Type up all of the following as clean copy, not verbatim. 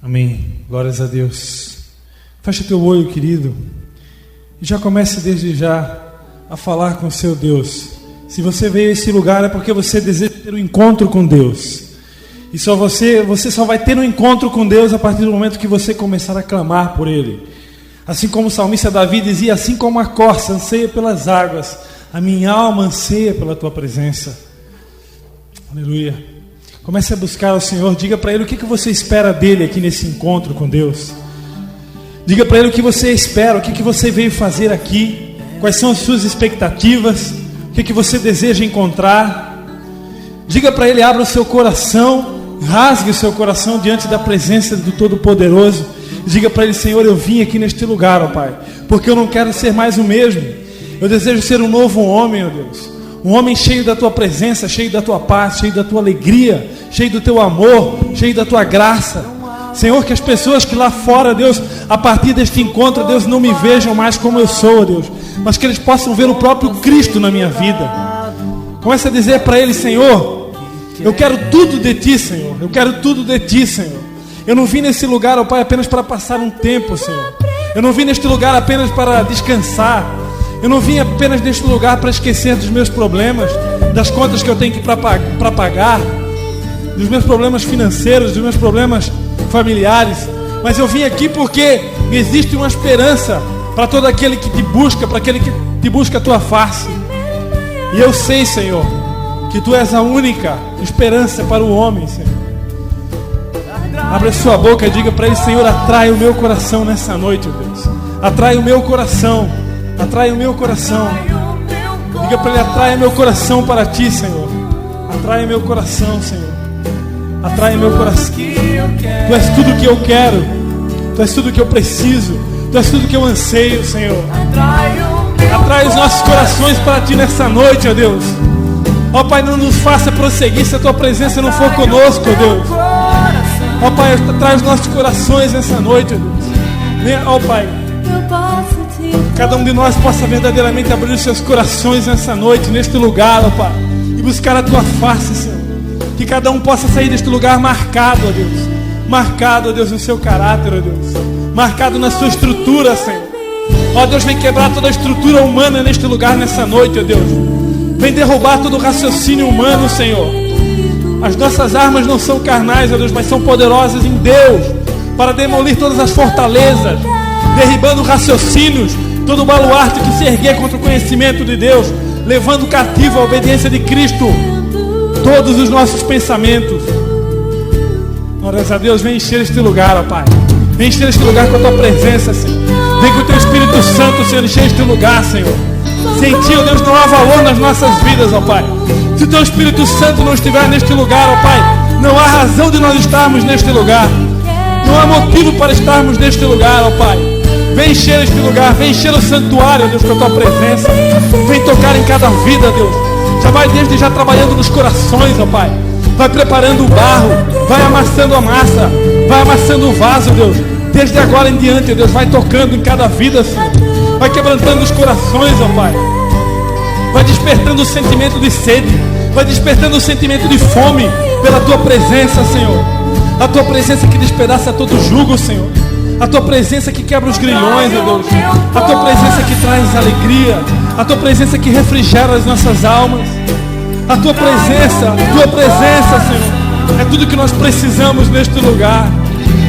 Amém. Glórias a Deus. Fecha teu olho, querido, e já comece desde já a falar com o seu Deus. Se você veio a esse lugar é porque você deseja ter um encontro com Deus. E só você só vai ter um encontro com Deus a partir do momento que você começar a clamar por Ele. Assim como o salmista Davi dizia, assim como a corça anseia pelas águas, a minha alma anseia pela tua presença. Aleluia. Comece a buscar o Senhor. Diga para Ele o que você espera dEle aqui nesse encontro com Deus. Diga para Ele o que você espera, o que você veio fazer aqui, quais são as suas expectativas, o que você deseja encontrar. Diga para Ele, abra o seu coração, rasgue o seu coração diante da presença do Todo-Poderoso. Diga para Ele, Senhor, eu vim aqui neste lugar, ó Pai, porque eu não quero ser mais o mesmo. Eu desejo ser um novo homem, ó Deus. Um homem cheio da tua presença, cheio da tua paz, cheio da tua alegria, cheio do teu amor, cheio da tua graça. Senhor, que as pessoas que lá fora, Deus, a partir deste encontro, Deus, não me vejam mais como eu sou, Deus, mas que eles possam ver o próprio Cristo na minha vida. Comece a dizer para Ele, Senhor, eu quero tudo de Ti, Senhor. Eu quero tudo de Ti, Senhor. Eu não vim nesse lugar, ó Pai, apenas para passar um tempo, Senhor. Eu não vim neste lugar apenas para descansar. Eu não vim apenas neste lugar para esquecer dos meus problemas, das contas que eu tenho que para pagar, dos meus problemas financeiros, dos meus problemas familiares. Mas eu vim aqui porque existe uma esperança para todo aquele que te busca, para aquele que te busca a tua face. E eu sei, Senhor, que Tu és a única esperança para o homem, Senhor. Abra a sua boca e diga para Ele, Senhor, atrai o meu coração nessa noite, ó Deus. Atrai o meu coração. Atrai o meu coração. Diga para Ele, atrai o meu coração para Ti, Senhor. Atrai o meu coração, Senhor. Atrai o meu coração. Tu és tudo que eu quero. Tu és tudo que eu preciso. Tu és tudo que eu anseio, Senhor. Atrai os nossos corações para Ti nessa noite, ó Deus. Ó Pai, não nos faça prosseguir se a Tua presença não for conosco, ó Deus. Ó Pai, atrai os nossos corações nessa noite, ó Deus. Ó Pai, cada um de nós possa verdadeiramente abrir os seus corações nessa noite, neste lugar, ó Pai, e buscar a Tua face, Senhor. Que cada um possa sair deste lugar marcado, ó Deus. Marcado, ó Deus, no seu caráter, ó Deus. Marcado na sua estrutura, Senhor. Ó Deus, vem quebrar toda a estrutura humana neste lugar, nessa noite, ó Deus. Vem derrubar todo o raciocínio humano, Senhor. As nossas armas não são carnais, ó Deus, mas são poderosas em Deus, para demolir todas as fortalezas, derribando raciocínios, todo o baluarte que se erguer contra o conhecimento de Deus, levando cativo a obediência de Cristo todos os nossos pensamentos. Glórias a Deus, vem encher este lugar, ó Pai. Vem encher este lugar com a Tua presença, Senhor. Vem com o Teu Espírito Santo, Senhor, encher este lugar, Senhor. Sem Ti, ó Deus, não há valor nas nossas vidas, ó Pai. Se o Teu Espírito Santo não estiver neste lugar, ó Pai, não há razão de nós estarmos neste lugar. Não há motivo para estarmos neste lugar, ó Pai. Vem encher este lugar, vem encher o santuário, ó Deus, com a Tua presença. Vem tocar em cada vida, Deus. Já vai desde já trabalhando nos corações, ó Pai. Vai preparando o barro, vai amassando a massa, vai amassando o vaso, Deus. Desde agora em diante, ó Deus, vai tocando em cada vida, Senhor. Vai quebrantando os corações, ó Pai. Vai despertando o sentimento de sede, vai despertando o sentimento de fome pela Tua presença, Senhor. A Tua presença que despedaça todo jugo, Senhor. A Tua presença que quebra os grilhões, ó Deus. A Tua presença que traz alegria. A Tua presença que refrigera as nossas almas. A Tua presença, Senhor, é tudo que nós precisamos neste lugar.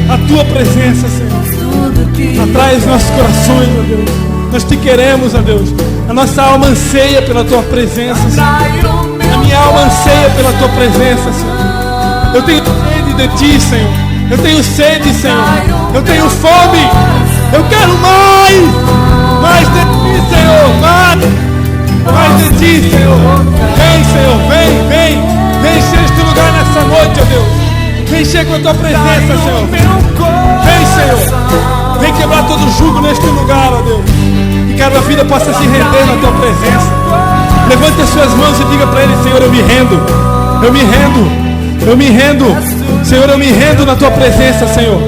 A Tua presença, Senhor, atrai os nossos corações, ó Deus. Nós Te queremos, ó Deus. A nossa alma anseia pela Tua presença, Senhor. A minha alma anseia pela Tua presença, Senhor. Eu tenho sede de Ti, Senhor. Eu tenho sede, Senhor. Eu tenho fome. Eu quero mais de Ti, Senhor. Mais de Ti, Senhor. Vem, Senhor, vem encher este lugar nessa noite, ó Deus. Vem encher com a Tua presença, Senhor. Vem, Senhor. Vem quebrar todo jugo neste lugar, ó Deus. Que cada vida possa se render na Tua presença. Levante as suas mãos e diga para Ele, Senhor, eu me rendo. Eu me rendo. Eu me rendo, Senhor, eu me rendo na Tua presença, Senhor.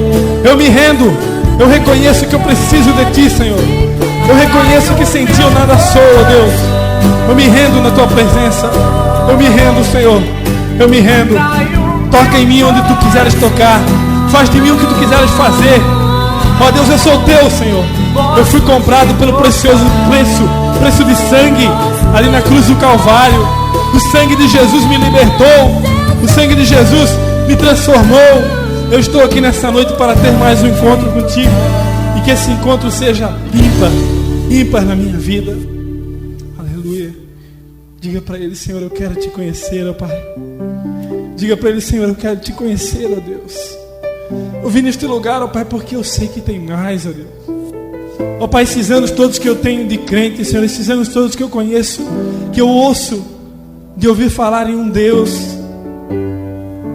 Eu me rendo, eu reconheço que eu preciso de Ti, Senhor. Eu reconheço que sem Ti eu nada sou, ó Deus. Eu me rendo na Tua presença. Eu me rendo, Senhor. Eu me rendo. Toca em mim onde Tu quiseres tocar. Faz de mim o que tu quiseres fazer. Ó Deus, eu sou teu, Senhor. Eu fui comprado pelo precioso preço de sangue ali na cruz do Calvário. O sangue de Jesus me libertou. O sangue de Jesus me transformou. Eu estou aqui nessa noite para ter mais um encontro contigo. E que esse encontro seja ímpar na minha vida. Aleluia. Diga para Ele: Senhor, eu quero te conhecer, ó Pai. Diga para Ele: Senhor, eu quero te conhecer, ó Deus. Eu vim neste lugar, ó Pai, porque eu sei que tem mais, ó Deus. Ó Pai, esses anos todos que eu tenho de crente, Senhor, esses anos todos que eu conheço, que eu ouço de ouvir falar em um Deus.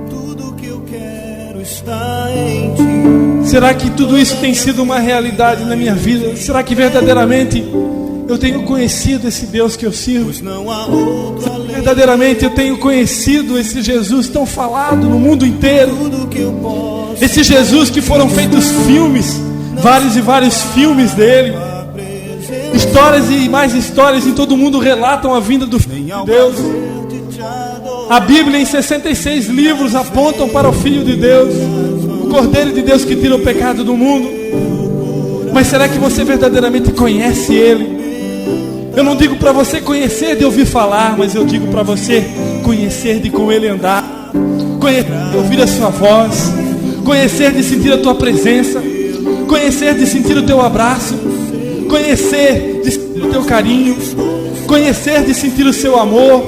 Tudo que eu quero está em Ti. Será que tudo isso tem sido uma realidade na minha vida? Será que verdadeiramente eu tenho conhecido esse Deus que eu sirvo? Verdadeiramente eu tenho conhecido esse Jesus tão falado no mundo inteiro. Esse Jesus que foram feitos filmes, vários e vários filmes dele. Histórias e mais histórias em todo o mundo relatam a vinda do Filho de Deus. A Bíblia em 66 livros apontam para o Filho de Deus, o Cordeiro de Deus que tira o pecado do mundo. Mas será que você verdadeiramente conhece Ele? Eu não digo para você conhecer de ouvir falar, mas eu digo para você conhecer de com Ele andar, conhecer de ouvir a sua voz, conhecer de sentir a tua presença, conhecer de sentir o teu abraço, conhecer de sentir o teu carinho, conhecer de sentir o seu amor,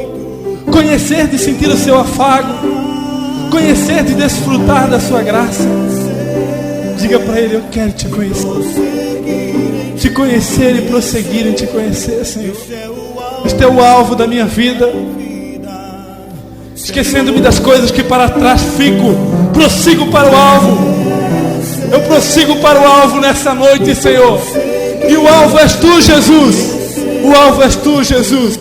conhecer de sentir o seu afago, conhecer de desfrutar da sua graça. Diga para Ele: eu quero te conhecer. Te conhecer e prosseguir em te conhecer, Senhor. Este é o alvo da minha vida. Esquecendo-me das coisas que para trás fico, prossigo para o alvo. Eu prossigo para o alvo nessa noite, Senhor. E o alvo és Tu, Jesus. O alvo és Tu, Jesus.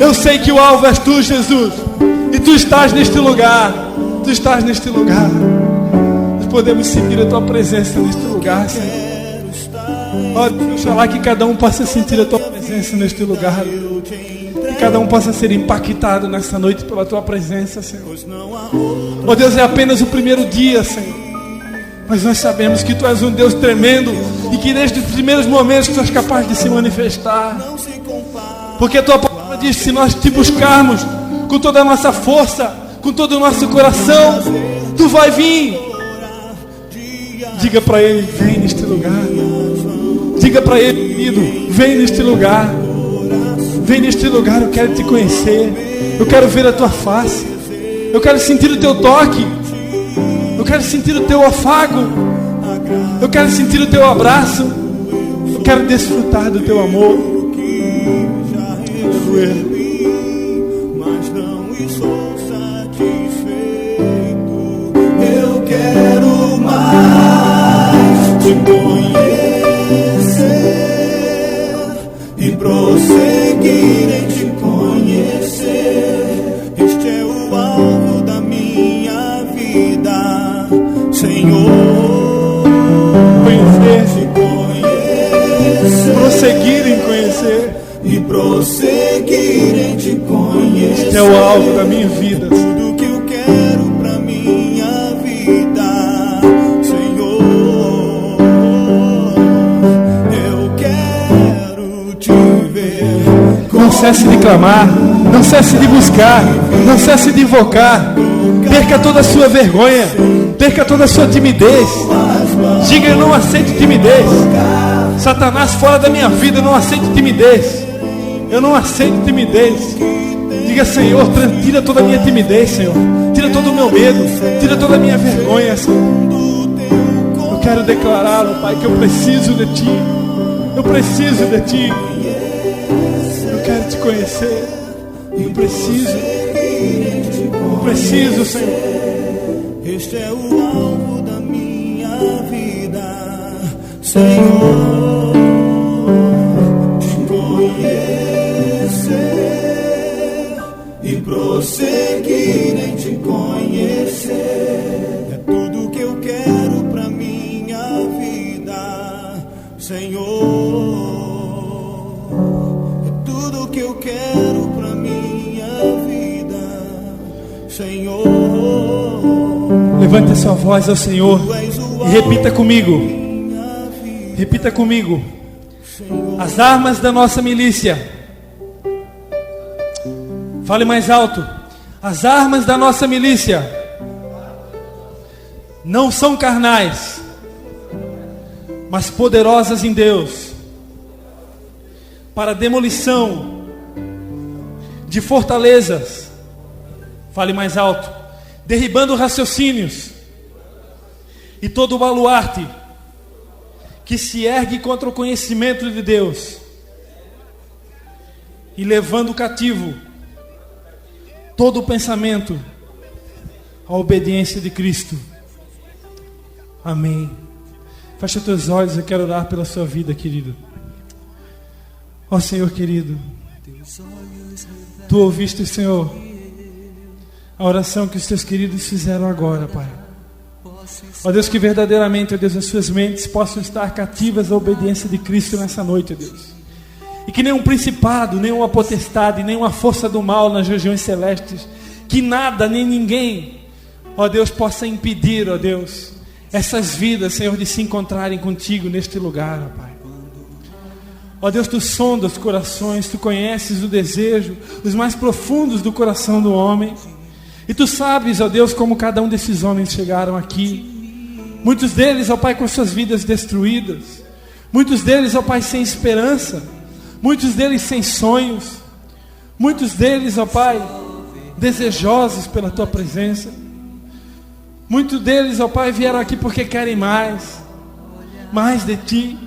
Eu sei que o alvo és Tu, Jesus. E Tu estás neste lugar. Tu estás neste lugar. Nós podemos sentir a Tua presença neste lugar, Senhor. Ó Deus, oxalá que cada um possa sentir a Tua presença neste lugar. Que cada um possa ser impactado nessa noite pela Tua presença, Senhor. Ó Deus, é apenas o primeiro dia, Senhor. Mas nós sabemos que Tu és um Deus tremendo e que desde os primeiros momentos Tu és capaz de se manifestar. Porque a Tua palavra diz: se nós Te buscarmos com toda a nossa força, com todo o nosso coração, Tu vai vir. Diga para Ele: vem neste lugar. Diga para Ele: querido, vem neste lugar. Vem neste lugar, eu quero Te conhecer. Eu quero ver a Tua face. Eu quero sentir o Teu toque. Eu quero sentir o Teu afago. Eu quero sentir o Teu abraço. Eu quero desfrutar do Teu amor. Mas não estou satisfeito. Eu quero mais Te conhecer e prosseguir em Te conhecer. Este é o alvo da minha vida, Senhor. Conhecer, Te conhecer, prosseguir em conhecer. E prosseguir em Te conhecer. Este é o alvo da minha vida. Tudo que eu quero pra minha vida, Senhor. Eu quero Te ver. Não cesse de clamar, não cesse de buscar, não cesse de invocar. Perca toda a sua vergonha, perca toda a sua timidez. Diga: eu não aceito timidez. Satanás, fora da minha vida, eu não aceito timidez. Eu não aceito timidez. Diga: Senhor, tira toda a minha timidez, Senhor. Tira todo o meu medo, tira toda a minha vergonha, Senhor. Eu quero declarar, ó Pai, que eu preciso de Ti. Eu preciso de Ti. Eu quero Te conhecer. Eu preciso. Eu preciso, Senhor. Este é o alvo da minha vida, Senhor. Te conhecer e prosseguir em Te conhecer. É tudo que eu quero pra minha vida, Senhor. É tudo que eu quero pra minha vida, Senhor. Levante a sua voz ao Senhor e repita comigo. Repita comigo. As armas da nossa milícia. Fale mais alto. As armas da nossa milícia não são carnais, mas poderosas em Deus, para a demolição de fortalezas. Fale mais alto. Derribando raciocínios e todo o baluarte que se ergue contra o conhecimento de Deus, e levando cativo todo o pensamento à obediência de Cristo. Amém. Fecha teus olhos, eu quero orar pela sua vida, querido. Ó Senhor querido, Tu ouviste, Senhor, a oração que os Teus queridos fizeram agora, Pai. Ó Deus, que verdadeiramente, ó Deus, as suas mentes possam estar cativas à obediência de Cristo nessa noite, ó Deus. E que nenhum principado, nenhuma potestade, nenhuma força do mal nas regiões celestes, que nada, nem ninguém, ó Deus, possa impedir, ó Deus, essas vidas, Senhor, de se encontrarem contigo neste lugar, ó Pai. Ó Deus, Tu sondas os corações, Tu conheces o desejo, os mais profundos do coração do homem. E Tu sabes, ó Deus, como cada um desses homens chegaram aqui. Muitos deles, ó Pai, com suas vidas destruídas. Muitos deles, ó Pai, sem esperança. Muitos deles sem sonhos. Muitos deles, ó Pai, desejosos pela Tua presença. Muitos deles, ó Pai, vieram aqui porque querem mais de Ti.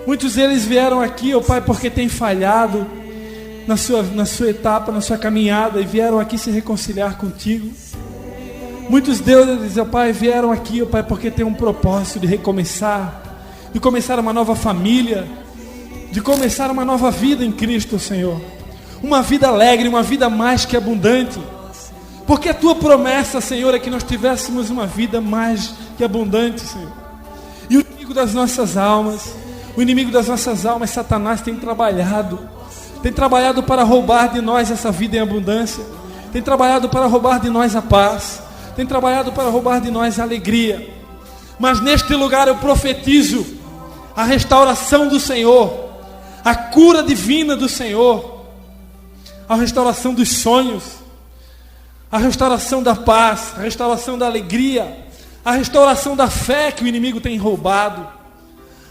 Muitos deles vieram aqui, ó Pai, porque têm falhado na sua etapa, na sua caminhada, e vieram aqui se reconciliar contigo. Muitos deles, ó Pai, vieram aqui, ó Pai, porque tem um propósito de recomeçar, de começar uma nova família, de começar uma nova vida em Cristo, Senhor. Uma vida alegre, uma vida mais que abundante. Porque a Tua promessa, Senhor, é que nós tivéssemos uma vida mais que abundante, Senhor. E o inimigo das nossas almas, Satanás, tem trabalhado para roubar de nós essa vida em abundância, tem trabalhado para roubar de nós a paz, tem trabalhado para roubar de nós a alegria. Mas neste lugar eu profetizo a restauração do Senhor, a cura divina do Senhor, a restauração dos sonhos, a restauração da paz, a restauração da alegria, a restauração da fé que o inimigo tem roubado,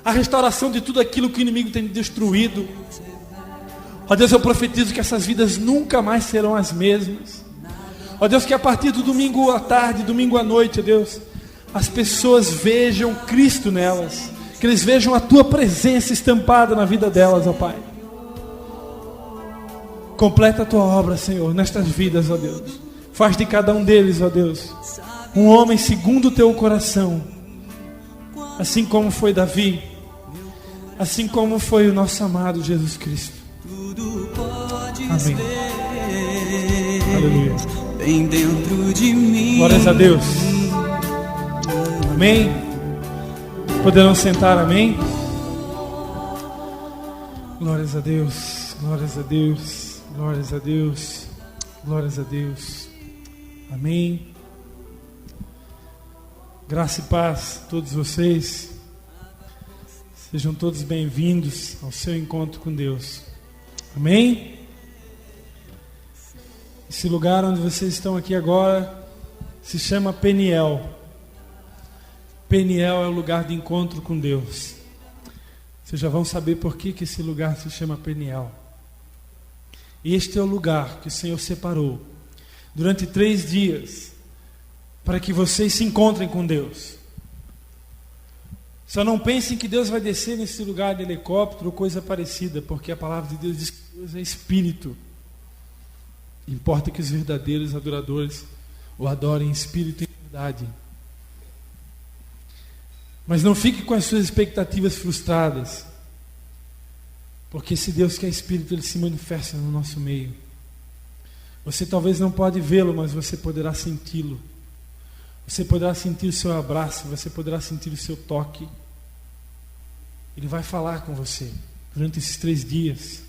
a restauração de tudo aquilo que o inimigo tem destruído. Ó Deus, eu profetizo que essas vidas nunca mais serão as mesmas. Ó Deus, que a partir do domingo à tarde, domingo à noite, ó Deus, as pessoas vejam Cristo nelas, que eles vejam a Tua presença estampada na vida delas, ó Pai. Completa a Tua obra, Senhor, nestas vidas, ó Deus. Faz de cada um deles, ó Deus, um homem segundo o Teu coração, assim como foi Davi, assim como foi o nosso amado Jesus Cristo. Amém. Aleluia. Bem dentro de mim. Glórias a Deus. Amém. Poderão sentar, amém. Glórias a Deus. Glórias a Deus. Glórias a Deus. Glórias a Deus. Amém. Graça e paz a todos vocês. Sejam todos bem-vindos ao seu encontro com Deus. Amém? Esse lugar onde vocês estão aqui agora se chama Peniel. Peniel é o lugar de encontro com Deus. Vocês já vão saber por que esse lugar se chama Peniel. Este é o lugar que o Senhor separou durante 3 dias para que vocês se encontrem com Deus. Só não pensem que Deus vai descer nesse lugar de helicóptero ou coisa parecida, porque a palavra de Deus diz que Deus é Espírito. Importa que os verdadeiros adoradores o adorem em espírito e em verdade. Mas não fique com as suas expectativas frustradas, porque esse Deus que é Espírito, Ele se manifesta no nosso meio. Você talvez não pode vê-lo, mas você poderá senti-lo. Você poderá sentir o seu abraço, você poderá sentir o seu toque. Ele vai falar com você durante esses 3 dias.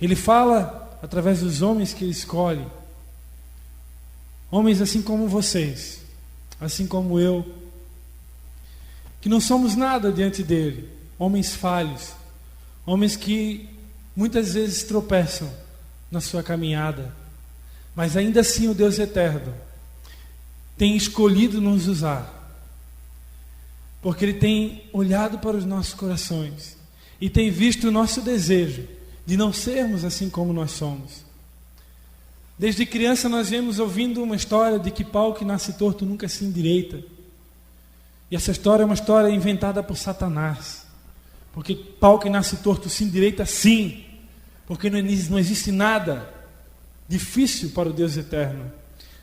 Ele fala através dos homens que Ele escolhe. Homens assim como vocês. assim como eu, que não somos nada diante dele, homens falhos, homens que muitas vezes tropeçam na sua caminhada, mas ainda assim o Deus eterno tem escolhido nos usar, porque Ele tem olhado para os nossos corações e tem visto o nosso desejo de não sermos assim como nós somos. Desde criança nós viemos ouvindo uma história de que pau que nasce torto nunca se endireita. E essa história é uma história inventada por Satanás, porque pau que nasce torto se endireita sim, porque não existe nada difícil para o Deus eterno,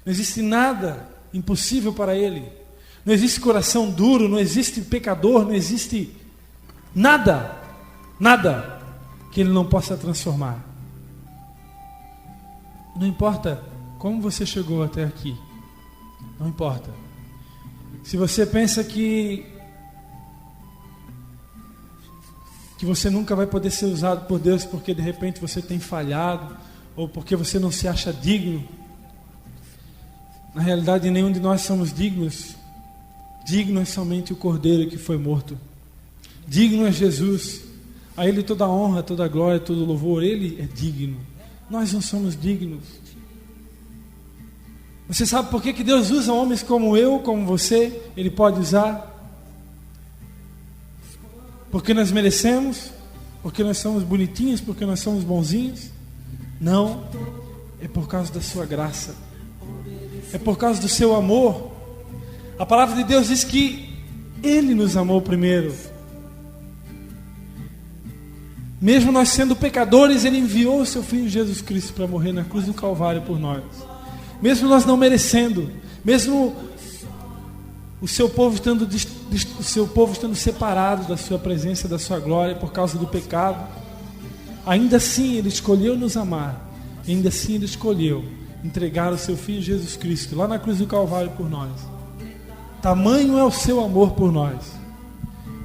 não existe nada impossível para Ele, não existe coração duro, não existe pecador, não existe nada que Ele não possa transformar. Não importa como você chegou até aqui, não importa. Se você pensa que você nunca vai poder ser usado por Deus porque de repente você tem falhado, ou porque você não se acha digno, na realidade nenhum de nós somos dignos. Digno é somente o Cordeiro que foi morto. Digno é Jesus. A Ele toda a honra, toda a glória, todo o louvor. Ele é digno. Nós não somos dignos. Você sabe por que Deus usa homens como eu, como você? Ele pode usar porque nós merecemos, porque nós somos bonitinhos, porque nós somos bonzinhos? Não, é por causa da sua graça, é por causa do seu amor. A palavra de Deus diz que Ele nos amou primeiro. Mesmo nós sendo pecadores, Ele enviou o seu Filho Jesus Cristo para morrer na cruz do Calvário por nós. Mesmo nós não merecendo, mesmo o seu povo estando separado da sua presença, da sua glória por causa do pecado, ainda assim Ele escolheu nos amar, ainda assim Ele escolheu entregar o seu Filho Jesus Cristo lá na cruz do Calvário por nós. Tamanho é o seu amor por nós.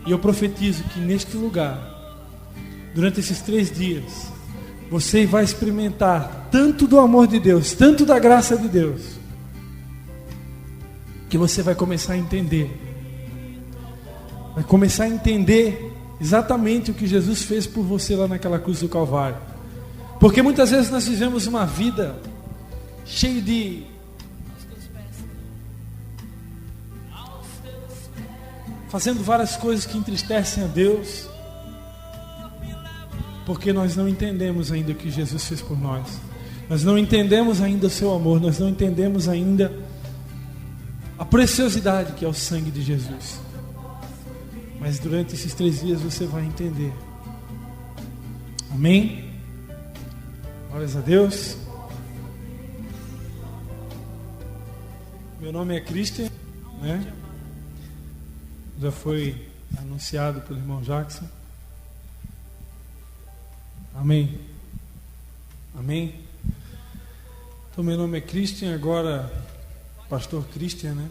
E eu profetizo que neste lugar, durante esses 3 dias, você vai experimentar tanto do amor de Deus, tanto da graça de Deus, que você vai começar a entender. Vai começar a entender exatamente o que Jesus fez por você lá naquela cruz do Calvário. Porque muitas vezes nós vivemos uma vida cheia de fazendo várias coisas que entristecem a Deus, porque nós não entendemos ainda o que Jesus fez por nós. Nós não entendemos ainda o seu amor, nós não entendemos ainda a preciosidade que é o sangue de Jesus. Mas durante esses 3 dias você vai entender. Amém? Glórias a Deus. Meu nome é Christian, né? Já foi anunciado pelo irmão Jackson. Amém. Amém. Então meu nome é Christian, agora pastor Christian, né?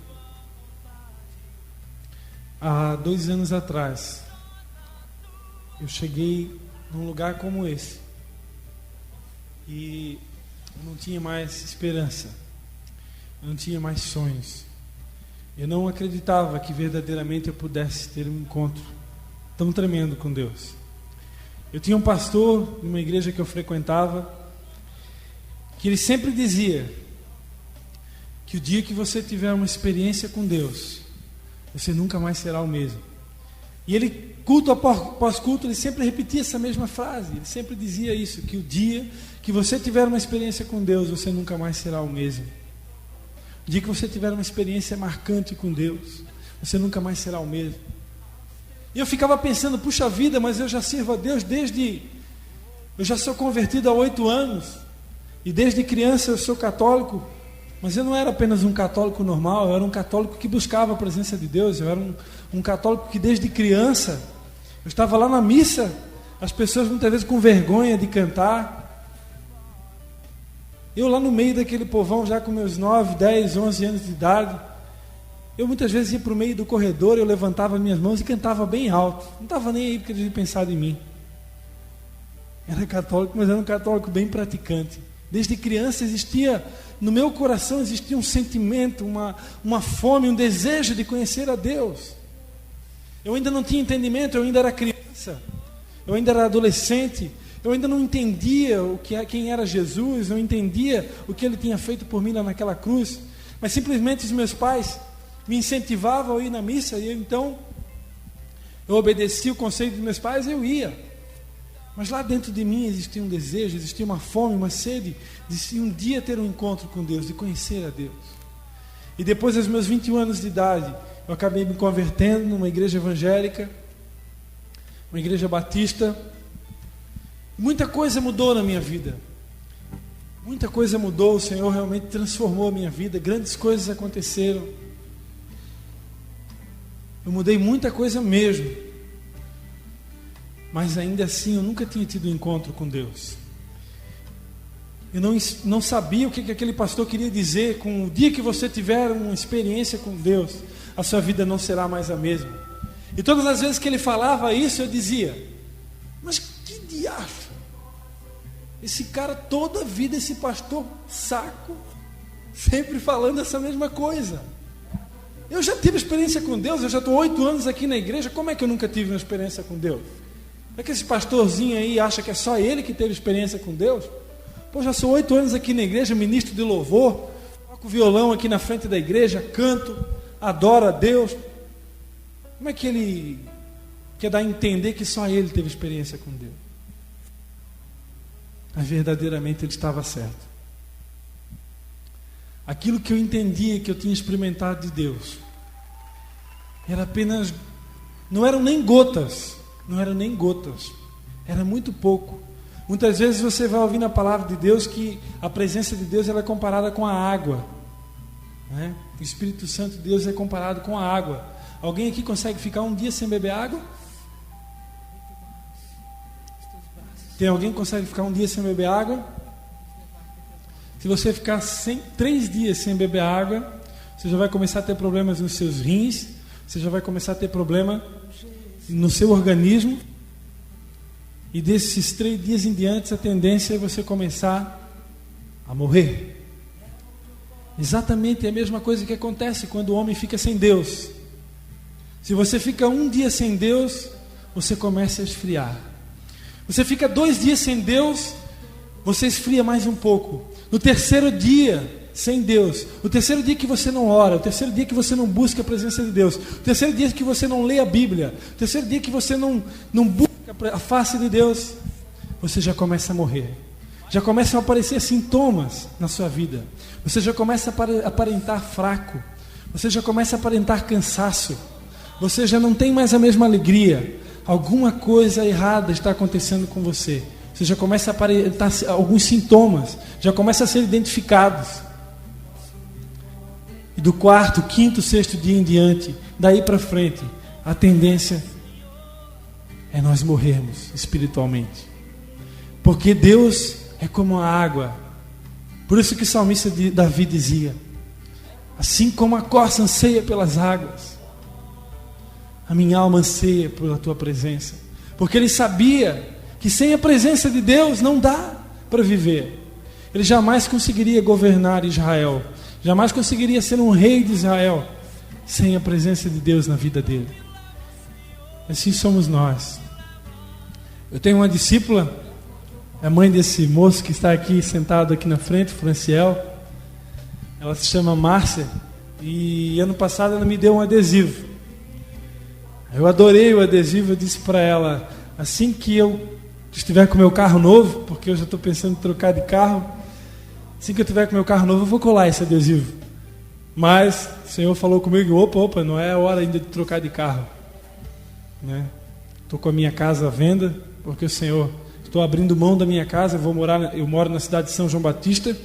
Há 2 anos atrás eu cheguei num lugar como esse e eu não tinha mais esperança, eu não tinha mais sonhos, eu não acreditava que verdadeiramente eu pudesse ter um encontro tão tremendo com Deus. Eu tinha um pastor numa igreja que eu frequentava, que ele sempre dizia que o dia que você tiver uma experiência com Deus, você nunca mais será o mesmo. E ele, culto após culto, ele sempre repetia essa mesma frase. Ele sempre dizia isso, que o dia que você tiver uma experiência com Deus, você nunca mais será o mesmo. O dia que você tiver uma experiência marcante com Deus, você nunca mais será o mesmo. E eu ficava pensando, puxa vida, mas eu já sirvo a Deus eu já sou convertido há 8 anos, e desde criança eu sou católico, mas eu não era apenas um católico normal, eu era um católico que buscava a presença de Deus, eu era um católico que desde criança, eu estava lá na missa, as pessoas muitas vezes com vergonha de cantar, eu lá no meio daquele povão, já com meus 9, 10, 11 anos de idade, eu muitas vezes ia para o meio do corredor, eu levantava minhas mãos e cantava bem alto, não estava nem aí porque eles tinham pensado em mim. Era católico, mas era um católico bem praticante. Desde criança existia no meu coração existia um sentimento, uma fome, um desejo de conhecer a Deus. Eu ainda não tinha entendimento, eu ainda era criança, eu ainda era adolescente, eu ainda não entendia quem era Jesus, eu não entendia o que Ele tinha feito por mim lá naquela cruz, mas simplesmente os meus pais me incentivavam a ir na missa, e então eu obedeci o conselho dos meus pais e eu ia. Mas lá dentro de mim existia um desejo, existia uma fome, uma sede de um dia ter um encontro com Deus, de conhecer a Deus. E depois dos meus 21 anos de idade, eu acabei me convertendo numa igreja evangélica, uma igreja batista. Muita coisa mudou na minha vida. Muita coisa mudou, o Senhor realmente transformou a minha vida, grandes coisas aconteceram. Eu mudei muita coisa mesmo. Mas ainda assim eu nunca tinha tido um encontro com Deus. Eu não sabia o que aquele pastor queria dizer com o dia que você tiver uma experiência com Deus, a sua vida não será mais a mesma. E todas as vezes que ele falava isso, eu dizia: mas que diacho, esse cara toda a vida, esse pastor saco, sempre falando essa mesma coisa. Eu já tive experiência com Deus, eu já estou 8 anos aqui na igreja, como é que eu nunca tive uma experiência com Deus? É que esse pastorzinho aí acha que é só ele que teve experiência com Deus? Pô, já sou 8 anos aqui na igreja, ministro de louvor, toco violão aqui na frente da igreja, canto, adoro a Deus. Como é que ele quer dar a entender que só ele teve experiência com Deus? Mas verdadeiramente ele estava certo. Aquilo que eu entendia que eu tinha experimentado de Deus era apenas, não eram nem gotas, era muito pouco. Muitas vezes você vai ouvir na palavra de Deus que a presença de Deus ela é comparada com a água, né? O Espírito Santo de Deus é comparado com a água. Alguém aqui consegue ficar um dia sem beber água? Tem alguém que consegue ficar um dia sem beber água? Se você ficar 3 dias sem beber água, você já vai começar a ter problemas nos seus rins, você já vai começar a ter problema no seu organismo, e desses 3 dias em diante a tendência é você começar a morrer. Exatamente a mesma coisa que acontece quando o homem fica sem Deus. Se você fica um dia sem Deus, você começa a esfriar. Você fica 2 dias sem Deus, você esfria mais um pouco. No 3º dia sem Deus, o 3º dia que você não ora, o 3º dia que você não busca a presença de Deus, o 3º dia que você não lê a Bíblia, o 3º dia que você não busca a face de Deus, você já começa a morrer. Já começam a aparecer sintomas na sua vida. Você já começa a aparentar fraco. Você já começa a aparentar cansaço. Você já não tem mais a mesma alegria. Alguma coisa errada está acontecendo com você. Você já começa a aparentar alguns sintomas. Já começa a ser identificados. E do 4º, 5º, 6º dia em diante, daí para frente, a tendência é nós morrermos espiritualmente. Porque Deus é como a água. Por isso que o salmista Davi dizia: assim como a corça anseia pelas águas, a minha alma anseia pela tua presença. Porque ele sabia que sem a presença de Deus não dá para viver. Ele jamais conseguiria governar Israel, jamais conseguiria ser um rei de Israel sem a presença de Deus na vida dele. Assim somos nós. Eu tenho uma discípula, a mãe desse moço que está aqui sentado aqui na frente, Franciel. Ela se chama Márcia, e ano passado ela me deu um adesivo. Eu adorei o adesivo. Eu disse para ela: assim que eu estiver com o meu carro novo, porque eu já estou pensando em trocar de carro, assim que eu estiver com o meu carro novo, eu vou colar esse adesivo. Mas o Senhor falou comigo: opa, não é a hora ainda de trocar de carro, né? Estou com a minha casa à venda, porque o Senhor, estou abrindo mão da minha casa. Eu moro na cidade de São João Batista.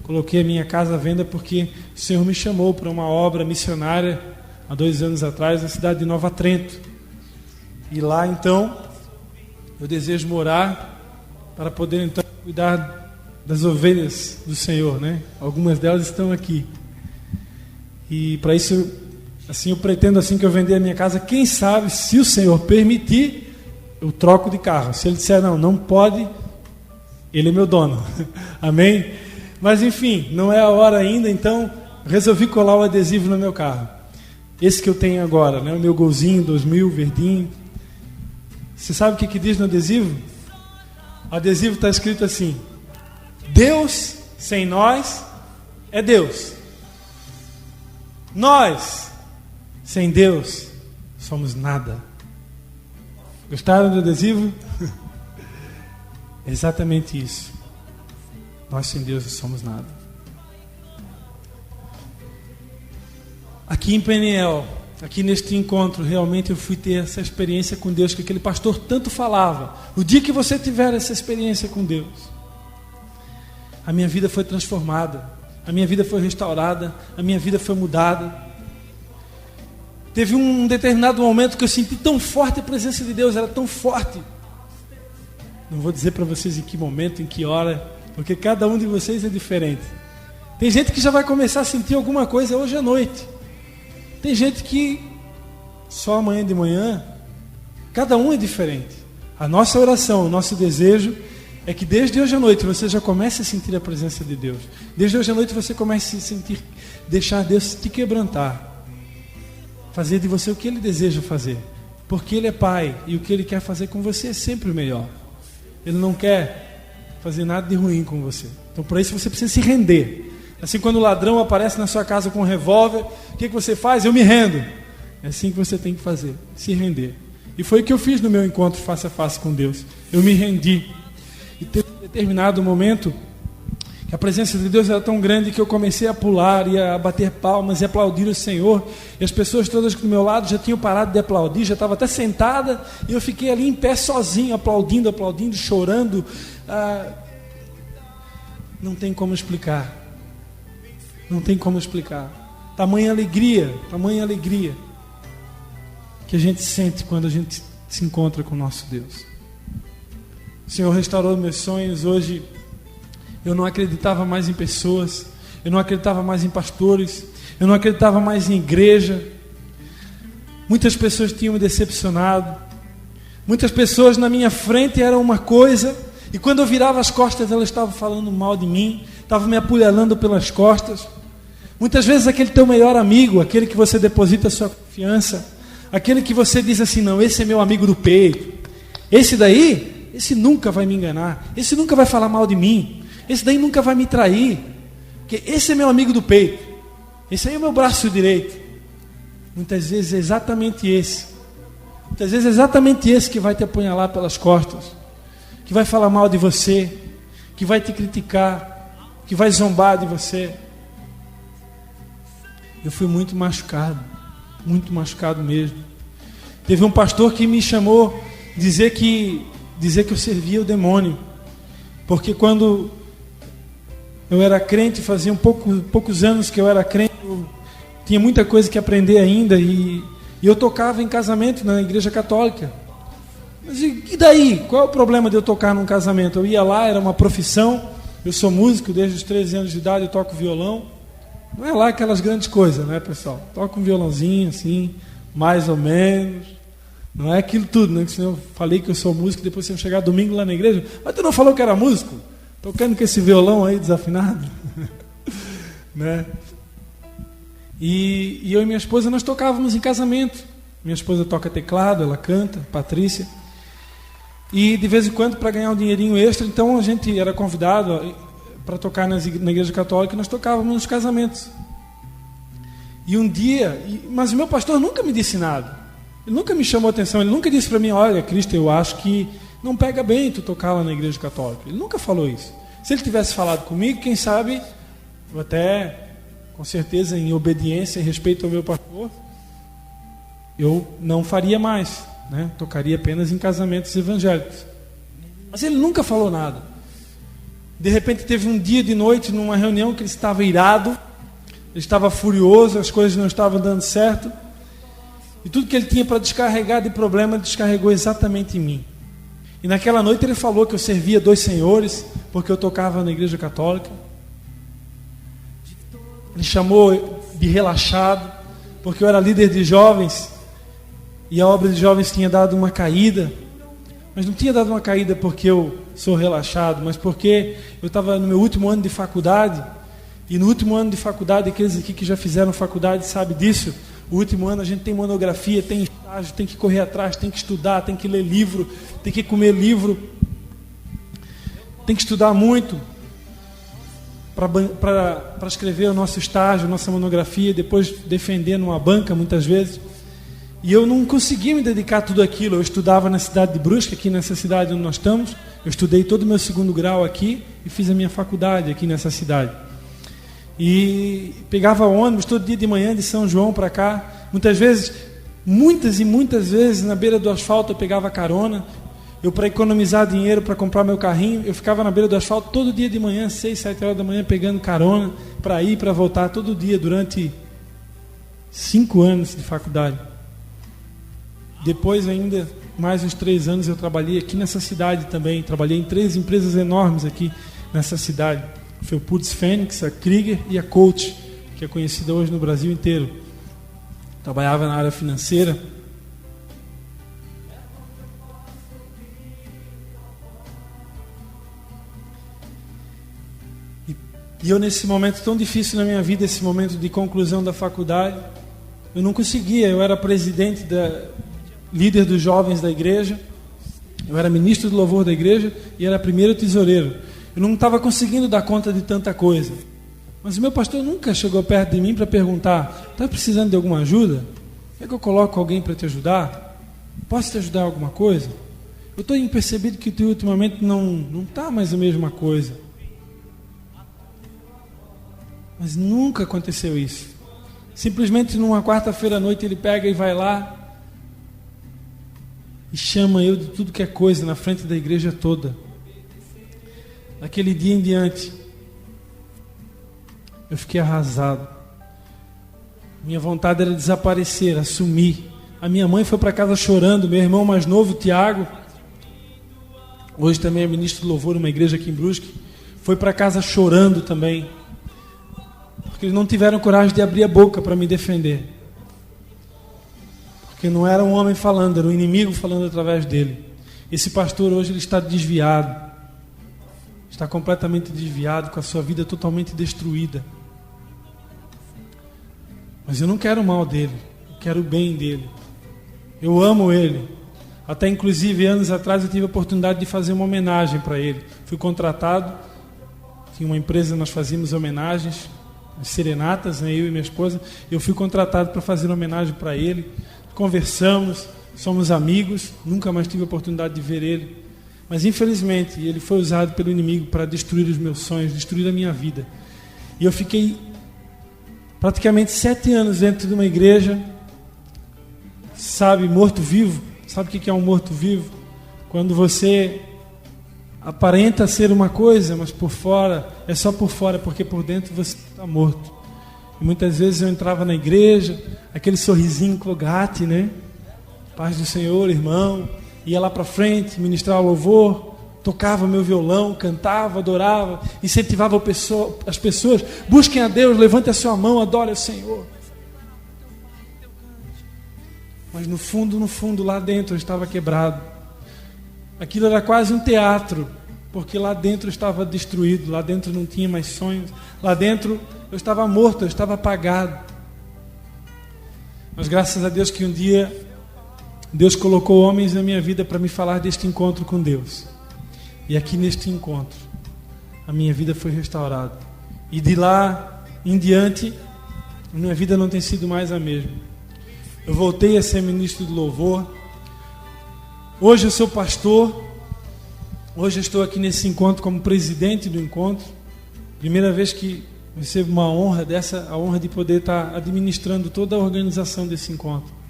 Coloquei a minha casa à venda porque o Senhor me chamou para uma obra missionária há 2 anos atrás, na cidade de Nova Trento. E lá então eu desejo morar para poder então cuidar das ovelhas do Senhor, né? Algumas delas estão aqui. E para isso, assim, eu pretendo, assim que eu vender a minha casa, quem sabe, se o Senhor permitir, eu troco de carro. Se Ele disser não pode, Ele é meu dono. Amém? Mas enfim, não é a hora ainda, então resolvi colar o adesivo no meu carro. Esse que eu tenho agora, né? O meu golzinho 2000, verdinho. Você sabe o que diz no adesivo? O adesivo está escrito assim: Deus sem nós é Deus. Nós sem Deus somos nada. Gostaram do adesivo? É exatamente isso. Nós sem Deus não somos nada. Aqui em Peniel, aqui neste encontro, realmente eu fui ter essa experiência com Deus que aquele pastor tanto falava. O dia que você tiver essa experiência com Deus, a minha vida foi transformada, a minha vida foi restaurada, a minha vida foi mudada. Teve um determinado momento que eu senti tão forte a presença de Deus, era tão forte. Não vou dizer para vocês em que momento, em que hora, porque cada um de vocês é diferente. Tem gente que já vai começar a sentir alguma coisa hoje à noite. Tem gente que só amanhã de manhã. Cada um é diferente. A nossa oração, o nosso desejo é que desde hoje à noite você já comece a sentir a presença de Deus. Desde hoje à noite você comece a sentir, deixar Deus te quebrantar. Fazer de você o que Ele deseja fazer. Porque Ele é Pai e o que Ele quer fazer com você é sempre o melhor. Ele não quer fazer nada de ruim com você. Então por isso você precisa se render. Assim, quando o ladrão aparece na sua casa com um revólver, o que você faz? Eu me rendo. É assim que você tem que fazer, se render. E foi o que eu fiz no meu encontro face a face com Deus. Eu me rendi. E teve um determinado momento que a presença de Deus era tão grande que eu comecei a pular e a bater palmas e aplaudir o Senhor. E as pessoas todas do meu lado já tinham parado de aplaudir, já estava até sentada, e eu fiquei ali em pé sozinho, aplaudindo, chorando. Não tem como explicar. Não tem como explicar. Tamanha alegria que a gente sente quando a gente se encontra com o nosso Deus. O Senhor restaurou meus sonhos. Hoje eu não acreditava mais em pessoas, eu não acreditava mais em pastores, eu não acreditava mais em igreja. Muitas pessoas tinham me decepcionado, muitas pessoas na minha frente eram uma coisa, e quando eu virava as costas elas estavam falando mal de mim, estavam me apunhalando pelas costas. Muitas vezes aquele teu melhor amigo, aquele que você deposita a sua confiança, aquele que você diz assim: não, esse é meu amigo do peito, esse daí, esse nunca vai me enganar, esse nunca vai falar mal de mim, esse daí nunca vai me trair, porque esse é meu amigo do peito, esse aí é o meu braço direito. Muitas vezes é exatamente esse, que vai te apunhalar pelas costas, que vai falar mal de você, que vai te criticar, que vai zombar de você. Eu fui muito machucado mesmo. Teve um pastor que me chamou, dizer que eu servia o demônio, porque quando eu era crente, fazia poucos anos que eu era crente, eu tinha muita coisa que aprender ainda, e eu tocava em casamento na igreja católica. Mas e daí? Qual é o problema de eu tocar num casamento? Eu ia lá, era uma profissão, eu sou músico, desde os 13 anos de idade eu toco violão. Não é lá aquelas grandes coisas, né, pessoal? Toco um violãozinho assim, mais ou menos. Não é aquilo tudo, né? Que senão eu falei que eu sou músico, depois você chegar domingo lá na igreja, mas tu não falou que era músico? Tocando com esse violão aí desafinado. Né? E eu e minha esposa, nós tocávamos em casamento. Minha esposa toca teclado, ela canta, Patrícia. E de vez em quando, para ganhar um dinheirinho extra, então a gente era convidado para tocar na igreja católica, e nós tocávamos nos casamentos. E um dia, mas o meu pastor nunca me disse nada. Ele nunca me chamou atenção, ele nunca disse para mim: olha, Cristo, eu acho que não pega bem tu tocar lá na igreja católica. Ele nunca falou isso. Se ele tivesse falado comigo, quem sabe, eu até, com certeza, em obediência e respeito ao meu pastor, eu não faria mais, né? Tocaria apenas em casamentos evangélicos. Mas ele nunca falou nada. De repente teve um dia de noite, numa reunião, que ele estava irado, ele estava furioso, as coisas não estavam dando certo, e tudo que ele tinha para descarregar de problema, ele descarregou exatamente em mim. E naquela noite ele falou que eu servia 2 senhores, porque eu tocava na igreja católica. Ele chamou de relaxado, porque eu era líder de jovens, e a obra de jovens tinha dado uma caída, mas não tinha dado uma caída porque eu sou relaxado, mas porque eu estava no meu último ano de faculdade, e no último ano de faculdade, aqueles aqui que já fizeram faculdade sabem disso, o último ano a gente tem monografia, tem estágio, tem que correr atrás, tem que estudar, tem que ler livro, tem que comer livro, tem que estudar muito para escrever o nosso estágio, nossa monografia, depois defender numa banca muitas vezes. E eu não conseguia me dedicar a tudo aquilo. Eu estudava na cidade de Brusque, aqui nessa cidade onde nós estamos. Eu estudei todo o meu 2º grau aqui e fiz a minha faculdade aqui nessa cidade. E pegava ônibus todo dia de manhã de São João para cá. Muitas e muitas vezes, na beira do asfalto eu pegava carona. Eu, para economizar dinheiro para comprar meu carrinho, eu ficava na beira do asfalto todo dia de manhã, 6, 7 horas da manhã, pegando carona para ir e para voltar todo dia durante 5 anos de faculdade. Depois ainda, mais uns 3 anos, eu trabalhei aqui nessa cidade também. Trabalhei em 3 empresas enormes aqui nessa cidade. Foi o Putz Fênix, a Krieger e a Coach, que é conhecida hoje no Brasil inteiro. Trabalhava na área financeira. E eu, nesse momento tão difícil na minha vida, esse momento de conclusão da faculdade, eu não conseguia. Eu era presidente líder dos jovens da igreja, eu era ministro do louvor da igreja e era primeiro tesoureiro. Eu não estava conseguindo dar conta de tanta coisa. Mas o meu pastor nunca chegou perto de mim para perguntar: está precisando de alguma ajuda? Quer que eu coloque alguém para te ajudar? Posso te ajudar em alguma coisa? Eu estou percebido que tu ultimamente não está mais a mesma coisa. Mas nunca aconteceu isso. Simplesmente numa quarta-feira à noite ele pega e vai lá e chama eu de tudo que é coisa na frente da igreja toda. Naquele dia em diante, eu fiquei arrasado. Minha vontade era desaparecer, assumir. A minha mãe foi para casa chorando. Meu irmão mais novo, Tiago, hoje também é ministro do louvor numa igreja aqui em Brusque, foi para casa chorando também, porque eles não tiveram coragem de abrir a boca para me defender. Porque não era um homem falando, era um inimigo falando através dele. Esse pastor hoje ele está desviado. Está completamente desviado, com a sua vida totalmente destruída. Mas eu não quero o mal dele, eu quero o bem dele. Eu amo ele. Até inclusive anos atrás eu tive a oportunidade de fazer uma homenagem para ele. Fui contratado, tinha uma empresa, nós fazíamos homenagens, serenatas, né, eu e minha esposa. Eu fui contratado para fazer uma homenagem para ele. Conversamos, somos amigos, nunca mais tive a oportunidade de ver ele. Mas infelizmente ele foi usado pelo inimigo para destruir os meus sonhos, destruir a minha vida. E eu fiquei praticamente 7 anos dentro de uma igreja, sabe, morto-vivo. Sabe o que é um morto-vivo? Quando você aparenta ser uma coisa, mas por fora, é só por fora, porque por dentro você está morto. E muitas vezes eu entrava na igreja, aquele sorrisinho Colgate, né? Paz do Senhor, irmão. Ia lá para frente, ministrar o louvor, tocava meu violão, cantava, adorava, incentivava as pessoas: busquem a Deus, levante a sua mão, adore ao Senhor. Mas no fundo, lá dentro eu estava quebrado. Aquilo era quase um teatro, porque lá dentro eu estava destruído, lá dentro não tinha mais sonhos, lá dentro eu estava morto, eu estava apagado. Mas graças a Deus que um dia Deus colocou homens na minha vida para me falar deste encontro com Deus. E aqui neste encontro, a minha vida foi restaurada. E de lá em diante, a minha vida não tem sido mais a mesma. Eu voltei a ser ministro do louvor. Hoje eu sou pastor. Hoje eu estou aqui nesse encontro como presidente do encontro. Primeira vez que recebo uma honra dessa, a honra de poder estar administrando toda a organização desse encontro.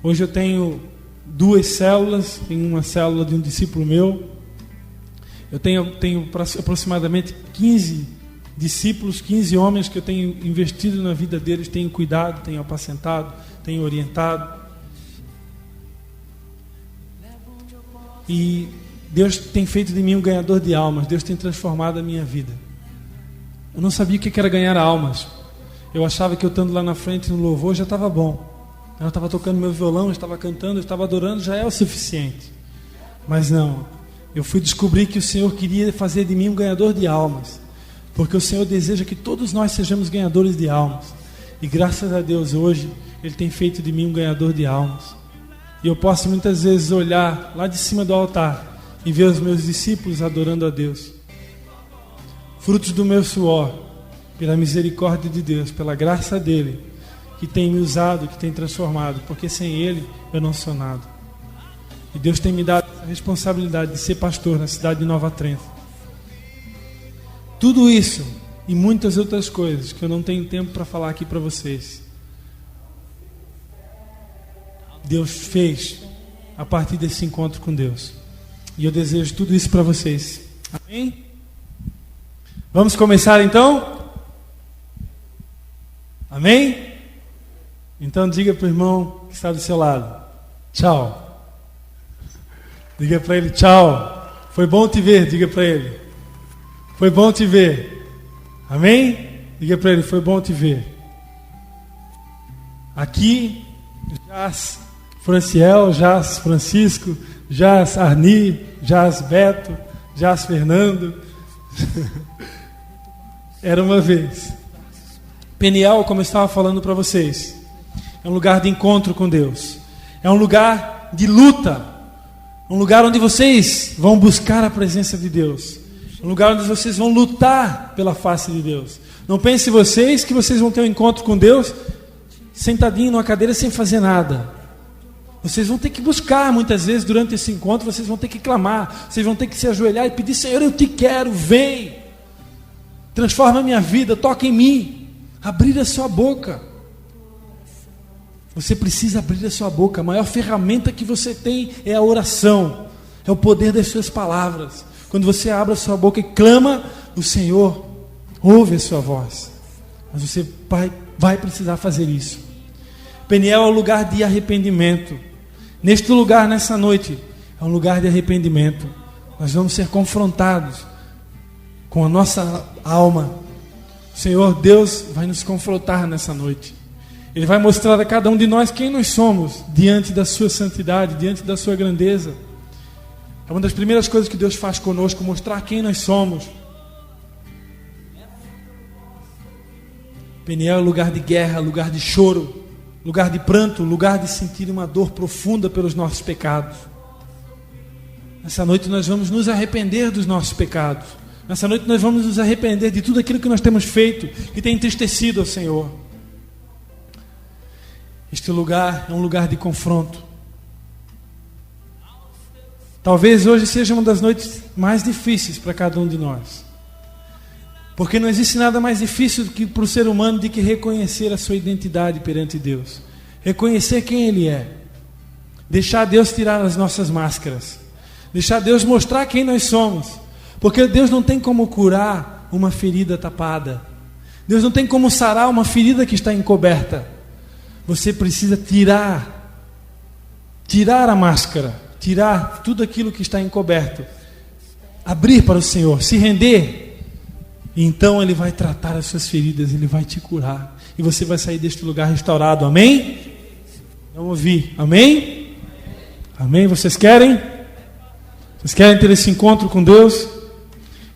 Hoje eu tenho 2 células, tenho uma célula de um discípulo meu. Eu tenho aproximadamente 15 discípulos, 15 homens que eu tenho investido na vida deles, tenho cuidado, tenho apacentado, tenho orientado. E Deus tem feito de mim um ganhador de almas. Deus tem transformado a minha vida. Eu não sabia o que era ganhar almas. Eu achava que eu estando lá na frente no louvor já estava bom. Eu estava tocando meu violão, eu estava cantando, eu estava adorando, já é o suficiente. Mas não. eu fui descobrir que o Senhor queria fazer de mim um ganhador de almas, porque o Senhor deseja que todos nós sejamos ganhadores de almas. E graças a Deus hoje Ele tem feito de mim um ganhador de almas. E eu posso muitas vezes olhar lá de cima do altar e ver os meus discípulos adorando a Deus, frutos do meu suor, pela misericórdia de Deus, pela graça dEle, que tem me usado, que tem transformado, porque sem Ele eu não sou nada. E Deus tem me dado a responsabilidade de ser pastor na cidade de Nova Trento. Tudo isso e muitas outras coisas que eu não tenho tempo para falar aqui para vocês, Deus fez a partir desse encontro com Deus. E eu desejo tudo isso para vocês. Amém? Vamos começar então? Amém? Então diga para o irmão que está do seu lado: tchau. Diga para ele: tchau. Foi bom te ver. Diga para ele: foi bom te ver. Amém? Diga para ele: foi bom te ver. Aqui, Jaz Franciel, Jaz Francisco, Jaz Arni, Jaz Beto, Jaz Fernando. Era uma vez. Peniel, como eu estava falando para vocês, é um lugar de encontro com Deus. É um lugar de luta. Um lugar onde vocês vão buscar a presença de Deus. Um lugar onde vocês vão lutar pela face de Deus. Não pense vocês que vocês vão ter um encontro com Deus sentadinho numa cadeira sem fazer nada. Vocês vão ter que buscar muitas vezes durante esse encontro. Vocês vão ter que clamar. Vocês vão ter que se ajoelhar e pedir: Senhor, eu te quero, vem. Transforma a minha vida, toca em mim. Abrir a sua boca. Você precisa abrir a sua boca. A maior ferramenta que você tem é a oração. É o poder das suas palavras. Quando você abre a sua boca e clama, o Senhor ouve a sua voz. Mas você vai precisar fazer isso. Peniel é um lugar de arrependimento. Neste lugar, nessa noite, é um lugar de arrependimento. Nós vamos ser confrontados com a nossa alma. O Senhor Deus vai nos confrontar nessa noite. Ele vai mostrar a cada um de nós quem nós somos diante da sua santidade, diante da sua grandeza. É uma das primeiras coisas que Deus faz conosco, mostrar quem nós somos. Peniel é lugar de guerra, lugar de choro, lugar de pranto, lugar de sentir uma dor profunda pelos nossos pecados. Nessa noite nós vamos nos arrepender dos nossos pecados. Nessa noite nós vamos nos arrepender de tudo aquilo que nós temos feito, que tem entristecido ao Senhor. Este lugar é um lugar de confronto. Talvez hoje seja uma das noites mais difíceis para cada um de nós. Porque não existe nada mais difícil para o ser humano do que reconhecer a sua identidade perante Deus. Reconhecer quem Ele é. Deixar Deus tirar as nossas máscaras. Deixar Deus mostrar quem nós somos. Porque Deus não tem como curar uma ferida tapada. Deus não tem como sarar uma ferida que está encoberta. Você precisa tirar a máscara, tirar tudo aquilo que está encoberto, abrir para o Senhor, se render, e então Ele vai tratar as suas feridas, Ele vai te curar, e você vai sair deste lugar restaurado. Amém? Vamos ouvir, amém? Amém? Vocês querem? Vocês querem ter esse encontro com Deus?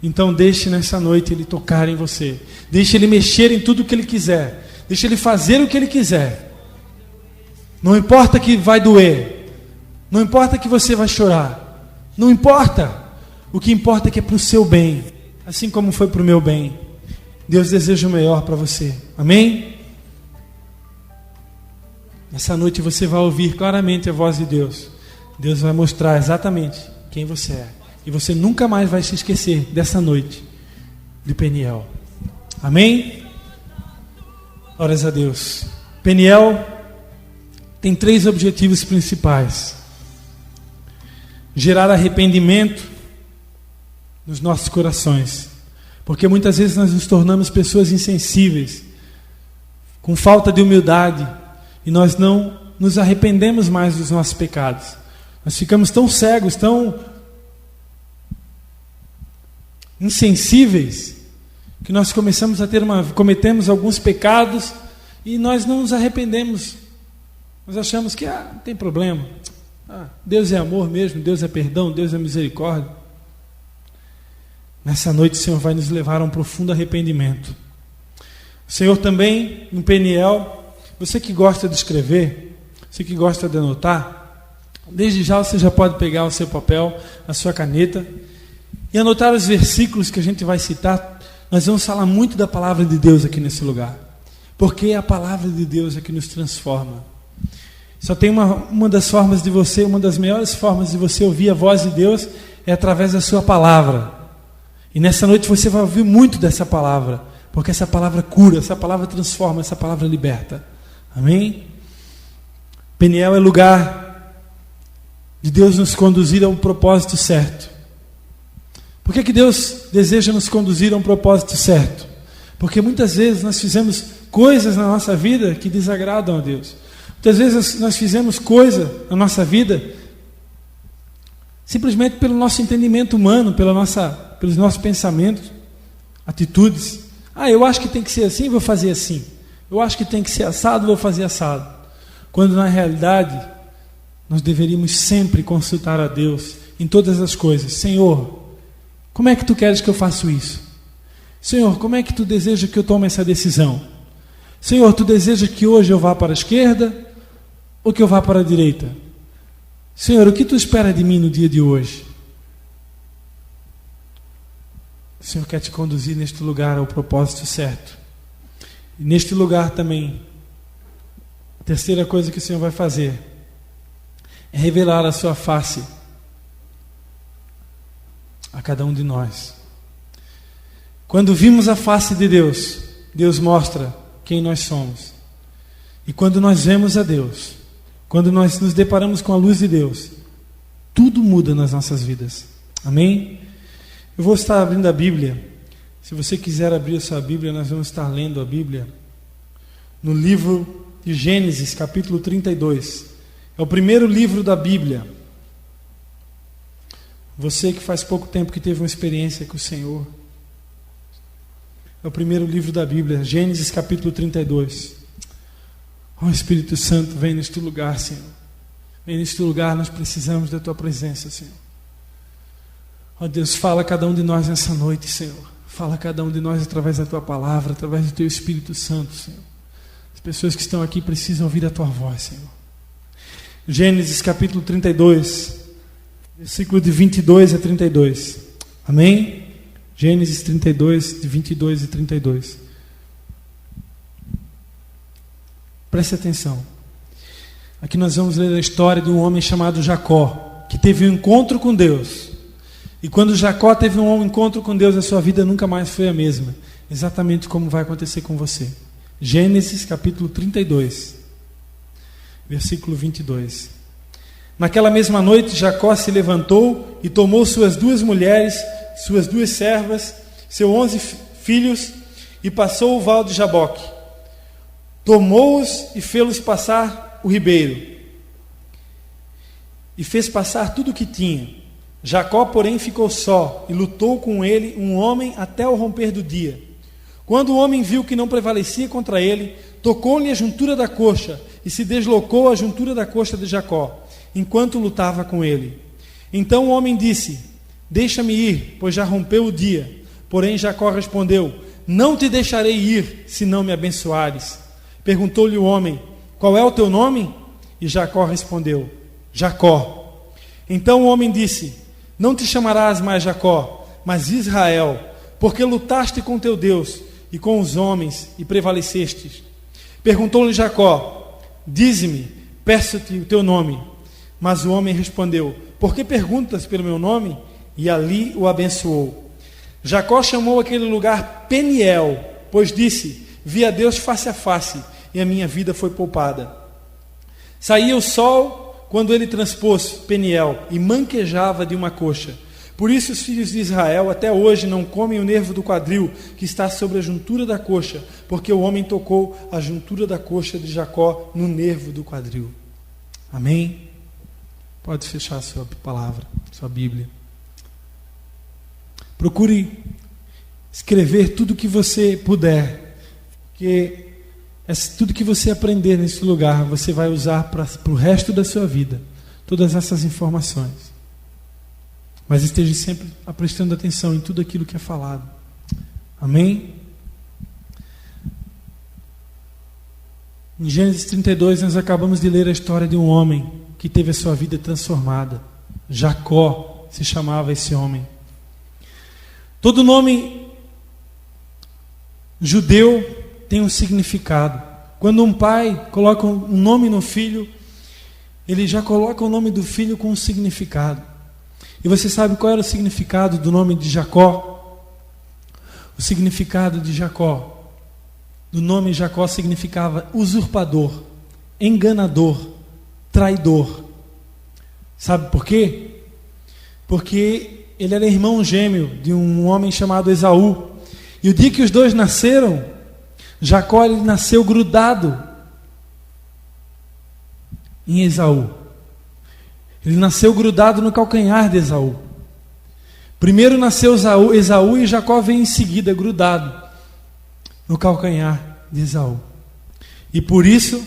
Então deixe nessa noite Ele tocar em você. Deixe Ele mexer em tudo o que Ele quiser. Deixe Ele fazer o que Ele quiser. Não importa que vai doer. Não importa que você vai chorar. Não importa. O que importa é que é para o seu bem. Assim como foi para o meu bem. Deus deseja o melhor para você. Amém? Nessa noite você vai ouvir claramente a voz de Deus. Deus vai mostrar exatamente quem você é. E você nunca mais vai se esquecer dessa noite de Peniel. Amém? Glórias a Deus. Peniel tem 3 objetivos principais: gerar arrependimento nos nossos corações. Porque muitas vezes nós nos tornamos pessoas insensíveis, com falta de humildade, e nós não nos arrependemos mais dos nossos pecados. Nós ficamos tão cegos, tão insensíveis, que nós cometemos alguns pecados e nós não nos arrependemos. Nós achamos que não tem problema. Deus é amor mesmo, Deus é perdão, Deus é misericórdia. Nessa noite o Senhor vai nos levar a um profundo arrependimento. O Senhor também, em Peniel, você que gosta de escrever, você que gosta de anotar, desde já você já pode pegar o seu papel, a sua caneta e anotar os versículos que a gente vai citar. Nós vamos falar muito da palavra de Deus aqui nesse lugar, porque a palavra de Deus é que nos transforma. Só tem uma das formas de você, uma das melhores formas de você ouvir a voz de Deus é através da sua palavra. E nessa noite você vai ouvir muito dessa palavra, porque essa palavra cura, essa palavra transforma, essa palavra liberta. Amém? Peniel é lugar de Deus nos conduzir a um propósito certo. Por que Deus deseja nos conduzir a um propósito certo? Porque muitas vezes nós fizemos coisas na nossa vida que desagradam a Deus. Muitas vezes nós fizemos coisa na nossa vida simplesmente pelo nosso entendimento humano, pelos nossos pensamentos, atitudes. Eu acho que tem que ser assim, vou fazer assim. Eu acho que tem que ser assado, vou fazer assado. Quando na realidade nós deveríamos sempre consultar a Deus em todas as coisas. Senhor, como é que tu queres que eu faça isso? Senhor, como é que tu deseja que eu tome essa decisão? Senhor, tu deseja que hoje eu vá para a esquerda ou que eu vá para a direita? Senhor, o que tu espera de mim no dia de hoje? O Senhor quer te conduzir neste lugar ao propósito certo. E neste lugar também, a terceira coisa que o Senhor vai fazer é revelar a sua face a cada um de nós. Quando vimos a face de Deus, Deus mostra quem nós somos. E quando nós vemos a Deus, quando nós nos deparamos com a luz de Deus, tudo muda nas nossas vidas. Amém? Eu vou estar abrindo a Bíblia. Se você quiser abrir a sua Bíblia, nós vamos estar lendo a Bíblia no livro de Gênesis, capítulo 32. É o primeiro livro da Bíblia. Você que faz pouco tempo que teve uma experiência com o Senhor, é o primeiro livro da Bíblia, Gênesis capítulo 32. Espírito Santo, vem neste lugar, Senhor. Vem neste lugar, nós precisamos da Tua presença, Senhor. Deus, fala a cada um de nós nessa noite, Senhor. Fala a cada um de nós através da Tua palavra, através do Teu Espírito Santo, Senhor. As pessoas que estão aqui precisam ouvir a Tua voz, Senhor. Gênesis capítulo 32, versículo de 22 a 32. Amém? Gênesis 32, de 22 e 32. Preste atenção. Aqui nós vamos ler a história de um homem chamado Jacó, que teve um encontro com Deus. E quando Jacó teve um encontro com Deus, a sua vida nunca mais foi a mesma. Exatamente como vai acontecer com você. Gênesis capítulo 32, versículo 22. Naquela mesma noite, Jacó se levantou e tomou suas 2 mulheres, suas 2 servas, seus 11 filhos, e passou o val de Jaboque. Tomou-os e fê-los passar o ribeiro, e fez passar tudo o que tinha. Jacó, porém, ficou só, e lutou com ele um homem até o romper do dia. Quando o homem viu que não prevalecia contra ele, tocou-lhe a juntura da coxa, e se deslocou a juntura da coxa de Jacó, enquanto lutava com ele. Então o homem disse: deixa-me ir, pois já rompeu o dia. Porém Jacó respondeu: não te deixarei ir, se não me abençoares. Perguntou-lhe o homem: qual é o teu nome? E Jacó respondeu: Jacó. Então o homem disse: não te chamarás mais Jacó, mas Israel, porque lutaste com teu Deus e com os homens e prevalecestes. Perguntou-lhe Jacó: dize-me, peço-te o teu nome. Mas o homem respondeu: por que perguntas pelo meu nome? E ali o abençoou. Jacó chamou aquele lugar Peniel, pois disse: vi a Deus face a face, e a minha vida foi poupada. Saía o sol quando ele transpôs Peniel, e manquejava de uma coxa. Por isso os filhos de Israel até hoje não comem o nervo do quadril, que está sobre a juntura da coxa, porque o homem tocou a juntura da coxa de Jacó no nervo do quadril. Amém? Pode fechar a sua palavra, sua Bíblia. Procure escrever tudo que você puder, porque tudo que você aprender nesse lugar, você vai usar para o resto da sua vida, todas essas informações. mas esteja sempre prestando atenção em tudo aquilo que é falado. Amém? Em Gênesis 32, nós acabamos de ler a história de um homem que teve a sua vida transformada. Jacó se chamava esse homem. Todo nome judeu tem um significado. Quando um pai coloca um nome no filho, ele já coloca o nome do filho com um significado. E você sabe qual era o significado do nome de Jacó? O significado de Jacó, do nome Jacó, significava usurpador, enganador, traidor. Sabe por quê? Porque ele era irmão gêmeo de um homem chamado Esaú. E o dia que os dois nasceram, Jacó ele nasceu grudado em Esaú. Ele nasceu grudado no calcanhar de Esaú. Primeiro nasceu Esaú e Jacó vem em seguida grudado no calcanhar de Esaú. E por isso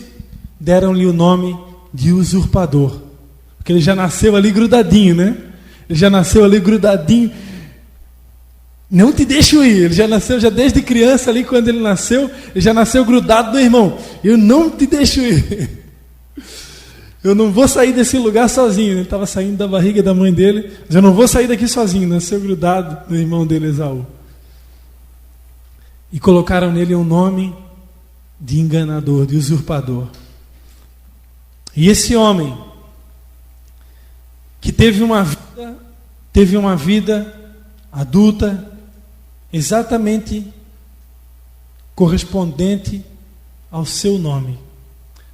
deram-lhe o nome de usurpador. Porque ele já nasceu ali grudadinho, né? Ele já nasceu ali grudadinho. Não te deixo ir. Ele já nasceu, já desde criança ali, quando ele nasceu, ele já nasceu grudado do irmão. Eu não te deixo ir. Eu não vou sair desse lugar sozinho. Ele estava saindo da barriga da mãe dele, mas eu não vou sair daqui sozinho. Nasceu grudado do irmão dele, Esaú. E colocaram nele um nome de enganador, de usurpador. E esse homem, que teve uma vida adulta, exatamente correspondente ao seu nome.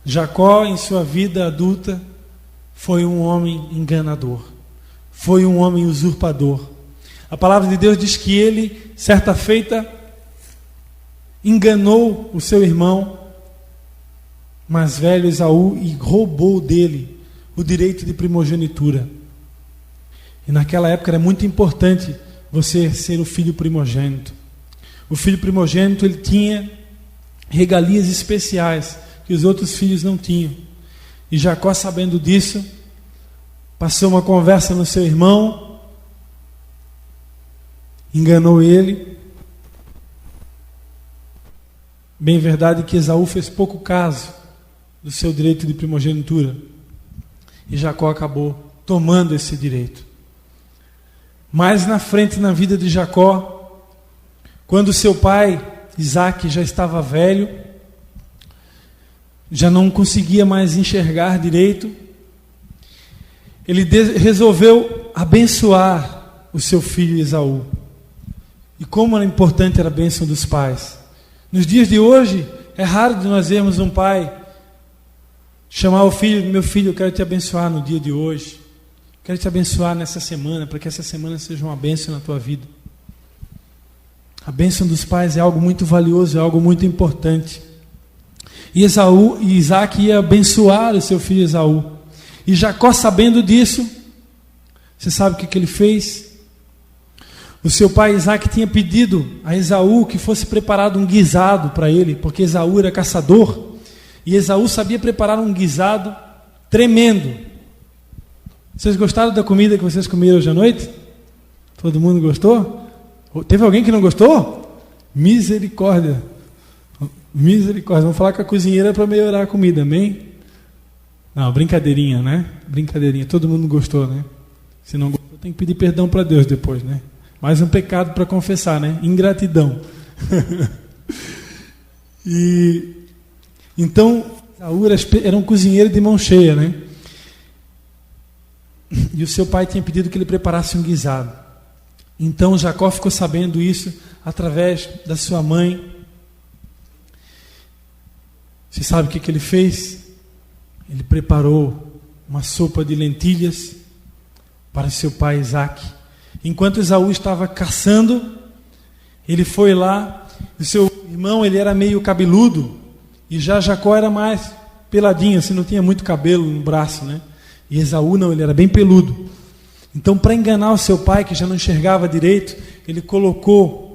Jacó, em sua vida adulta, foi um homem enganador, foi um homem usurpador. A palavra de Deus diz que ele, certa feita, enganou o seu irmão mais velho, Esaú, e roubou dele o direito de primogenitura. E naquela época era muito importante você ser o filho primogênito. O filho primogênito, ele tinha regalias especiais que os outros filhos não tinham. E Jacó, sabendo disso, passou uma conversa no seu irmão, enganou ele. Bem verdade que Esaú fez pouco caso do seu direito de primogenitura, e Jacó acabou tomando esse direito. Mais na frente, na vida de Jacó, quando seu pai Isaac já estava velho, já não conseguia mais enxergar direito, ele resolveu abençoar o seu filho Esaú. E como era importante era a bênção dos pais. Nos dias de hoje, é raro de nós vermos um pai chamar o filho: meu filho, eu quero te abençoar no dia de hoje, quero te abençoar nessa semana, para que essa semana seja uma bênção na tua vida. A bênção dos pais é algo muito valioso, é algo muito importante. E Isaac ia abençoar o seu filho Esaú. E Jacó, sabendo disso, você sabe o que ele fez? O seu pai Isaac tinha pedido a Esaú que fosse preparado um guisado para ele, porque Esaú era caçador, e Esaú sabia preparar um guisado tremendo. Vocês gostaram da comida que vocês comeram hoje à noite? Todo mundo gostou? Teve alguém que não gostou? Misericórdia. Misericórdia. Vamos falar com a cozinheira para melhorar a comida, amém? Não, brincadeirinha, né? Brincadeirinha. Todo mundo gostou, né? Se não gostou, tem que pedir perdão para Deus depois, né? Mais um pecado para confessar, né? Ingratidão. E então, Esaú era um cozinheiro de mão cheia, né? E o seu pai tinha pedido que ele preparasse um guisado. Então Jacó ficou sabendo isso através da sua mãe. Você sabe o que ele fez? Ele preparou uma sopa de lentilhas para seu pai Isaac. Enquanto Esaú estava caçando, ele foi lá. O seu irmão, ele era meio cabeludo, e já Jacó era mais peladinho, assim, não tinha muito cabelo no braço, né? E Esaú não, ele era bem peludo. Então, para enganar o seu pai, que já não enxergava direito, ele colocou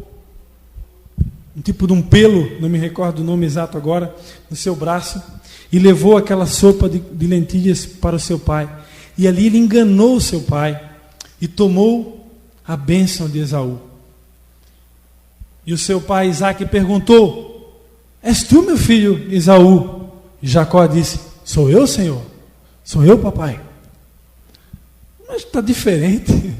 um tipo de um pelo, não me recordo o nome exato agora, no seu braço, e levou aquela sopa de lentilhas para o seu pai. E ali ele enganou o seu pai. e tomou a bênção de Esaú. E o seu pai Isaque perguntou: és tu, meu filho Esaú? E Jacó disse: sou eu, Senhor. Sou eu, papai. Mas está diferente.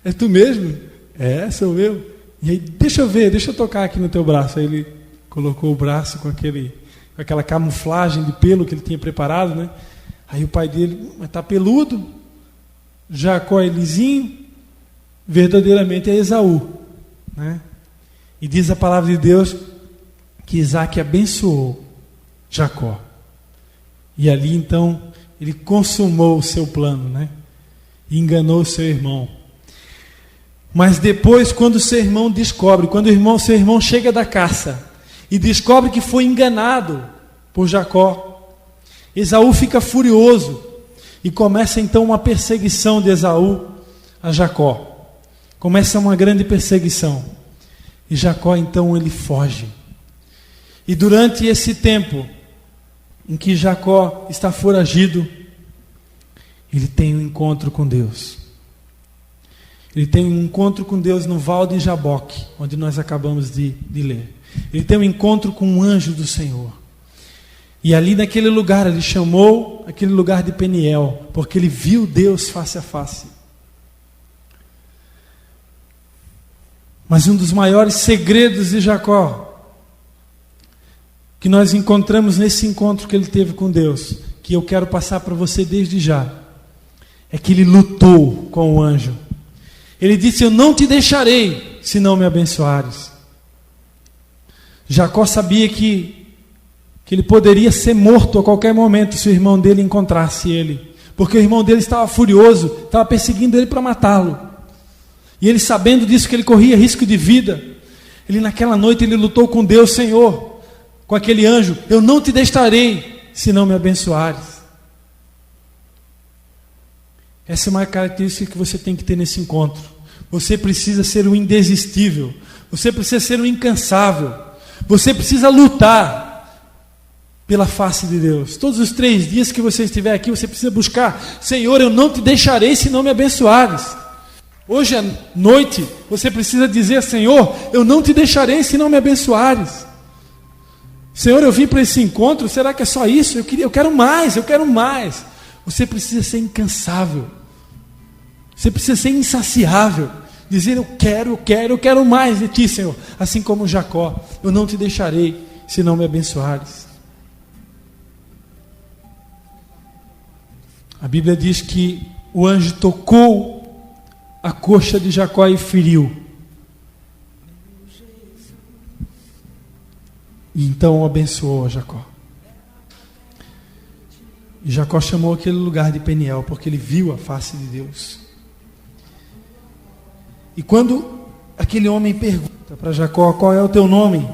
É tu mesmo? É, sou eu. E aí, deixa eu ver, deixa eu tocar aqui no teu braço. Aí ele colocou o braço com aquela camuflagem de pelo que ele tinha preparado, né? Aí o pai dele: mas está peludo. Jacó é lisinho. Verdadeiramente é Esaú, né? E diz a palavra de Deus que Isaque abençoou Jacó. E ali então ele consumou o seu plano, né? E enganou o seu irmão. Mas depois, quando o seu irmão descobre, seu irmão chega da caça e descobre que foi enganado por Jacó, Esaú fica furioso e começa então uma perseguição de Esaú a Jacó. Começa uma grande perseguição. E Jacó então ele foge. E durante esse tempo em que Jacó está foragido, ele tem um encontro com Deus. Ele tem um encontro com Deus no Val de Jaboque, onde nós acabamos de ler. Ele tem um encontro com um anjo do Senhor. E ali naquele lugar, ele chamou aquele lugar de Peniel, porque ele viu Deus face a face. Mas um dos maiores segredos de Jacó, que nós encontramos nesse encontro que ele teve com Deus, que eu quero passar para você desde já, é que ele lutou com o anjo. Ele disse: eu não te deixarei se não me abençoares. Jacó sabia que ele poderia ser morto a qualquer momento se o irmão dele encontrasse ele, porque o irmão dele estava furioso, estava perseguindo ele para matá-lo. E ele, sabendo disso, que ele corria risco de vida, ele naquela noite ele lutou com Deus: Senhor, com aquele anjo, eu não te deixarei se não me abençoares. Essa é uma característica que você tem que ter nesse encontro. Você precisa ser um indesistível, você precisa ser um incansável, você precisa lutar pela face de Deus. Todos os 3 dias que você estiver aqui, você precisa buscar: Senhor, eu não te deixarei se não me abençoares. Hoje à noite, você precisa dizer: Senhor, eu não te deixarei se não me abençoares. Senhor, eu vim para esse encontro, será que é só isso? Eu quero mais, eu quero mais. Você precisa ser incansável. Você precisa ser insaciável. Dizer: eu quero mais de ti, Senhor. Assim como Jacó: eu não te deixarei se não me abençoares. A Bíblia diz que o anjo tocou a coxa de Jacó e feriu. E então abençoou a Jacó. E Jacó chamou aquele lugar de Peniel, porque ele viu a face de Deus. E quando aquele homem pergunta para Jacó: qual é o teu nome?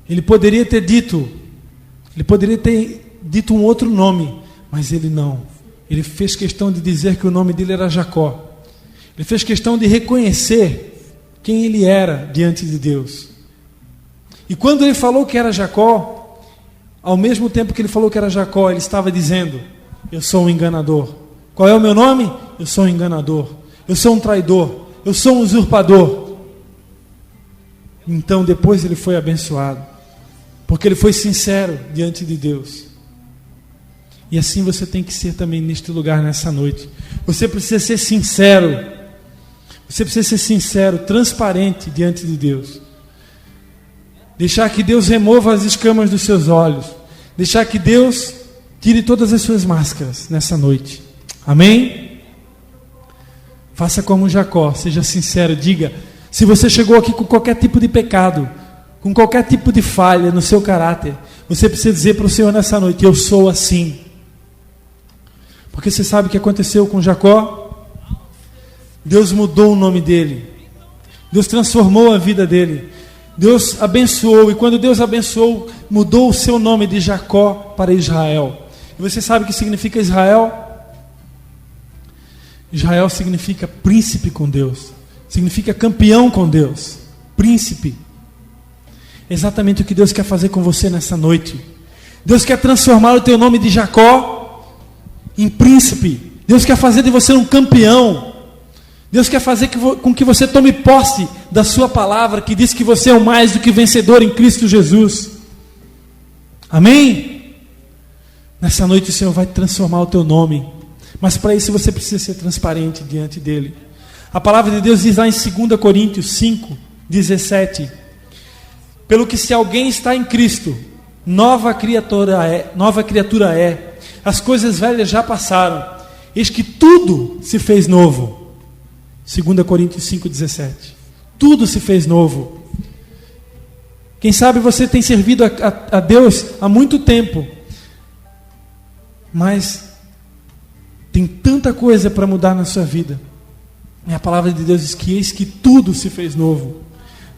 Ele poderia ter dito um outro nome, mas ele não. Ele fez questão de dizer que o nome dele era Jacó. Ele fez questão de reconhecer quem ele era diante de Deus. E quando ele falou que era Jacó, ao mesmo tempo que ele falou que era Jacó, ele estava dizendo: eu sou um enganador. Qual é o meu nome? Eu sou um enganador. Eu sou um traidor. Eu sou um usurpador. Então depois ele foi abençoado, porque ele foi sincero diante de Deus. E assim você tem que ser também neste lugar, nessa noite. Você precisa ser sincero. Você precisa ser sincero, transparente diante de Deus. Deixar que Deus remova as escamas dos seus olhos. Deixar que Deus tire todas as suas máscaras nessa noite. Amém? Faça como Jacó, seja sincero, diga: se você chegou aqui com qualquer tipo de pecado, com qualquer tipo de falha no seu caráter, você precisa dizer para o Senhor nessa noite: eu sou assim. Porque você sabe o que aconteceu com Jacó? Deus mudou o nome dele. Deus transformou a vida dele. Deus abençoou. E quando Deus abençoou, mudou o seu nome de Jacó para Israel. E você sabe o que significa Israel? Israel significa príncipe com Deus. Significa campeão com Deus. Príncipe. Exatamente o que Deus quer fazer com você nessa noite. Deus quer transformar o teu nome de Jacó em príncipe. Deus quer fazer de você um campeão. Deus quer fazer com que você tome posse da sua palavra, que diz que você é o mais do que vencedor em Cristo Jesus. Amém? Nessa noite o Senhor vai transformar o teu nome, mas para isso você precisa ser transparente diante dEle. A palavra de Deus diz lá em 2 Coríntios 5, 17: pelo que se alguém está em Cristo, nova criatura é, as coisas velhas já passaram, eis que tudo se fez novo. 2 Coríntios 5, 17. Tudo se fez novo. Quem sabe você tem servido a Deus há muito tempo, mas tem tanta coisa para mudar na sua vida. E a palavra de Deus diz que eis que tudo se fez novo.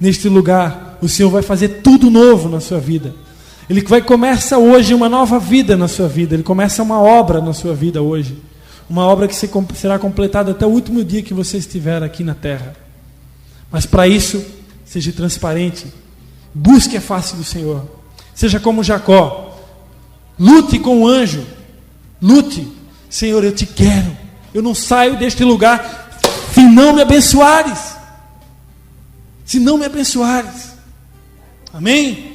Neste lugar, o Senhor vai fazer tudo novo na sua vida. Ele começa hoje uma nova vida na sua vida. Ele começa uma obra na sua vida hoje. Uma obra que será completada até o último dia que você estiver aqui na terra. Mas para isso, seja transparente. Busque a face do Senhor. Seja como Jacó. Lute com o anjo. Lute. Senhor, eu te quero. Eu não saio deste lugar se não me abençoares. Se não me abençoares. Amém?